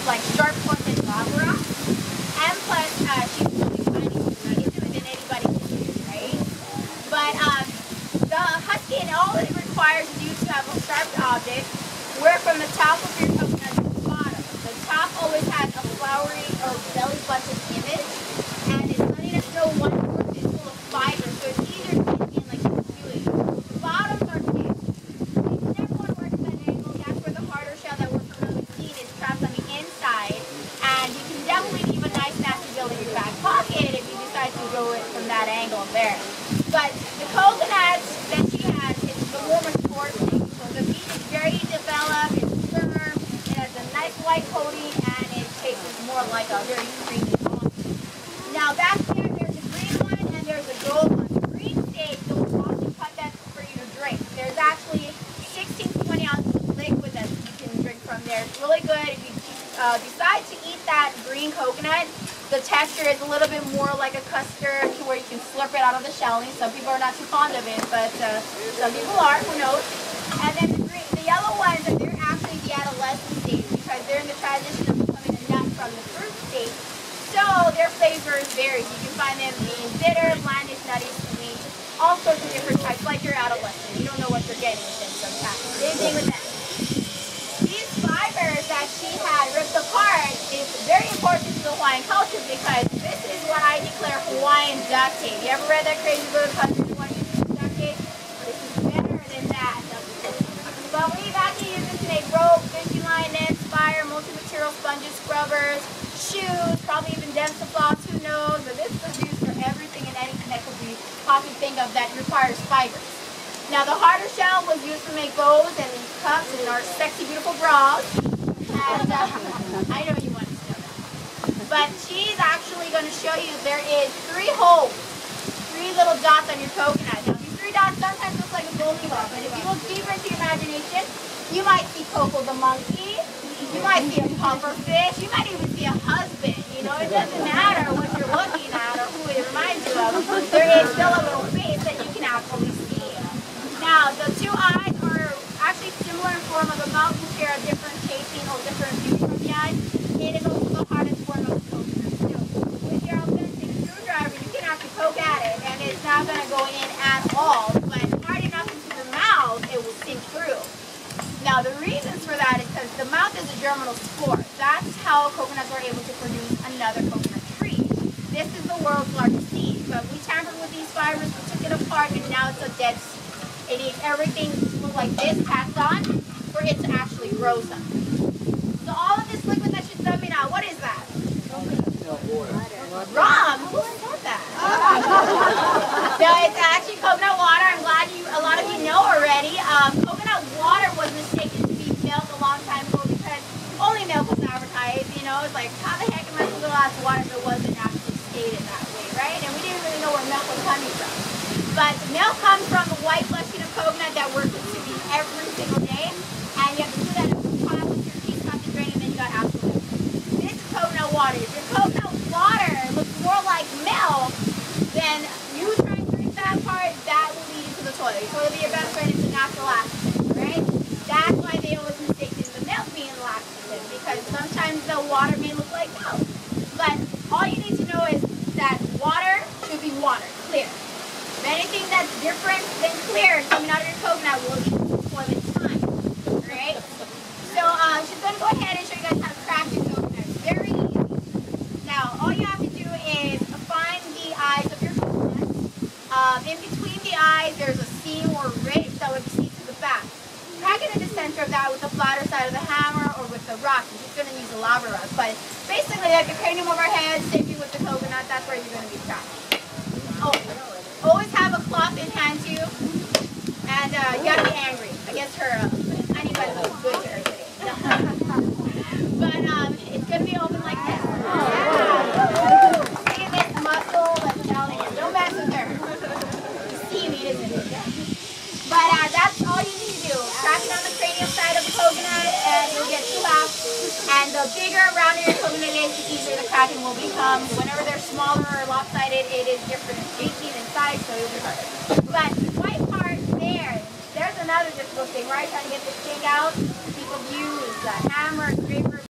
like sharp pointed lava rock. And plus, she's really tiny, so easier than anybody can use, right? But the husky, and all it requires you to have a sharp object, where from the top of your coconut to the bottom. The top always has a flowery or belly button image, and it's letting us know one portion is full of fiber, so it's easier to get in like it's doing. The bottoms are fixed. You never want to work at that angle. That's where the harder shell that we're familiar with seeing is trapped on the inside, and you can definitely leave a nice nasty build in your back pocket if you decide to go it from that angle there. But the coconuts that she has, it's the warmer portion. So the meat is very developed, it's firm, it has a nice white coating, and it tastes more like a very creamy almond. Now back there, there's a green one and there's a gold one. The green stage, they'll often cut that for you to drink. There's actually 16 to 20 ounces of liquid that you can drink from there. It's really good if you decide to eat that green coconut. The texture is a little bit more like a custard to where you can slurp it out of the shelling. Some people are not too fond of it, but some people are, who knows. And then the yellow ones, they're actually the adolescent stage because they're in the transition of becoming a nut from the fruit stage. So their flavors vary. You can find them being bitter, blandish, nutty, sweet, all sorts of different types, like your adolescent. You don't know what you're getting with them sometimes. Same thing with them. These fibers that she had ripped apart is very important to the Hawaiian culture because this is what I declare Hawaiian duct tape. You ever read that crazy book, Husband Hawaiian duct tape? This is better than that. But we've actually used it to make rope, fishing line, nets, fire, multi-material sponges, scrubbers, shoes, probably even dentifloss, who knows? But this is used for everything and anything that could be possibly think of that requires fibers. Now the harder shell was used to make bows and cups and our sexy, beautiful bras. And I know you want to know that. But she's actually going to show you there is 3 holes, 3 little dots on your coconut. Now these 3 dots sometimes look like a Goldilocks, but if you look deeper into your imagination, you might see Coco the monkey, you might see a puffer fish, you might even see a husband. You know, it doesn't matter what you're looking at or who it reminds you of. There is still a little face that you can actually see. Now, the 2 eyes are actually similar in form of the mouth and share a different shaping or different view from the eyes. It is also the hardest form of the coconut too. With your authentic screwdriver, you can actually poke at it and it's not going to go in at all, but hard enough into the mouth, it will sink through. Now, the reasons for that is because the mouth is a germinal spore. That's how coconuts are able to produce another coconut tree. This is the world's largest seed, but we tampered with these fibers, we took it apart, and now it's a dead seed. It needs everything to look like this tacked on for it to actually grow something. So all of this liquid that she's dumping out, what is that? Rum? Who said that? So it's actually coconut water. I'm glad a lot of you know already. Coconut water was mistaken to be milk a long time ago because only milk was advertised. You know, it's like, how the heck am I supposed to glass of water if it wasn't actually stated that way, right? And we didn't really know where milk was coming from. But milk comes from the white flushing of coconut that we're consuming every single day. And you have to do that in the pot with your teeth not to drain, and then you got apple milk. This is coconut water. If your coconut water looks more like milk, then you try and drink that part, that will lead you to the toilet. Your toilet will be your best friend. It's a natural laxative, right? That's why they always mistake the milk being laxative, because sometimes the water may look like milk. But all you need to know is that water should be water, clear. Anything that's different than clear coming out of your coconut will lead to toilet time. Alright? So she's going to go ahead and show you guys how to crack your coconut. Very easy. Now, all you have to do is find the eyes of your coconut. In between the eyes, there's a seam or ridge that would see to the back. Crack it in the center of that with the flatter side of the hammer or with the rock. You're just going to use a lava rock. But basically, like the cranium overhead, same thing with the coconut, that's where you're going to be cracking. Oh. Always have a cloth in hand too, and you gotta be angry against her. Anybody looks good to her today. But it's gonna be open like this. Yeah. See this muscle that's telling you. Don't mess with her. It's steamy, isn't it? But that's all you need to do. Crack it on the cranial side of the coconut, and you'll get 2 halves. And the bigger, rounder your coconut is, the easier the cracking will become. Whenever they're smaller or lopsided, it is different shaping and size, so it'll be harder. But the white part there's another difficult thing, right? Trying to get this thing out. People use a hammer, scraper,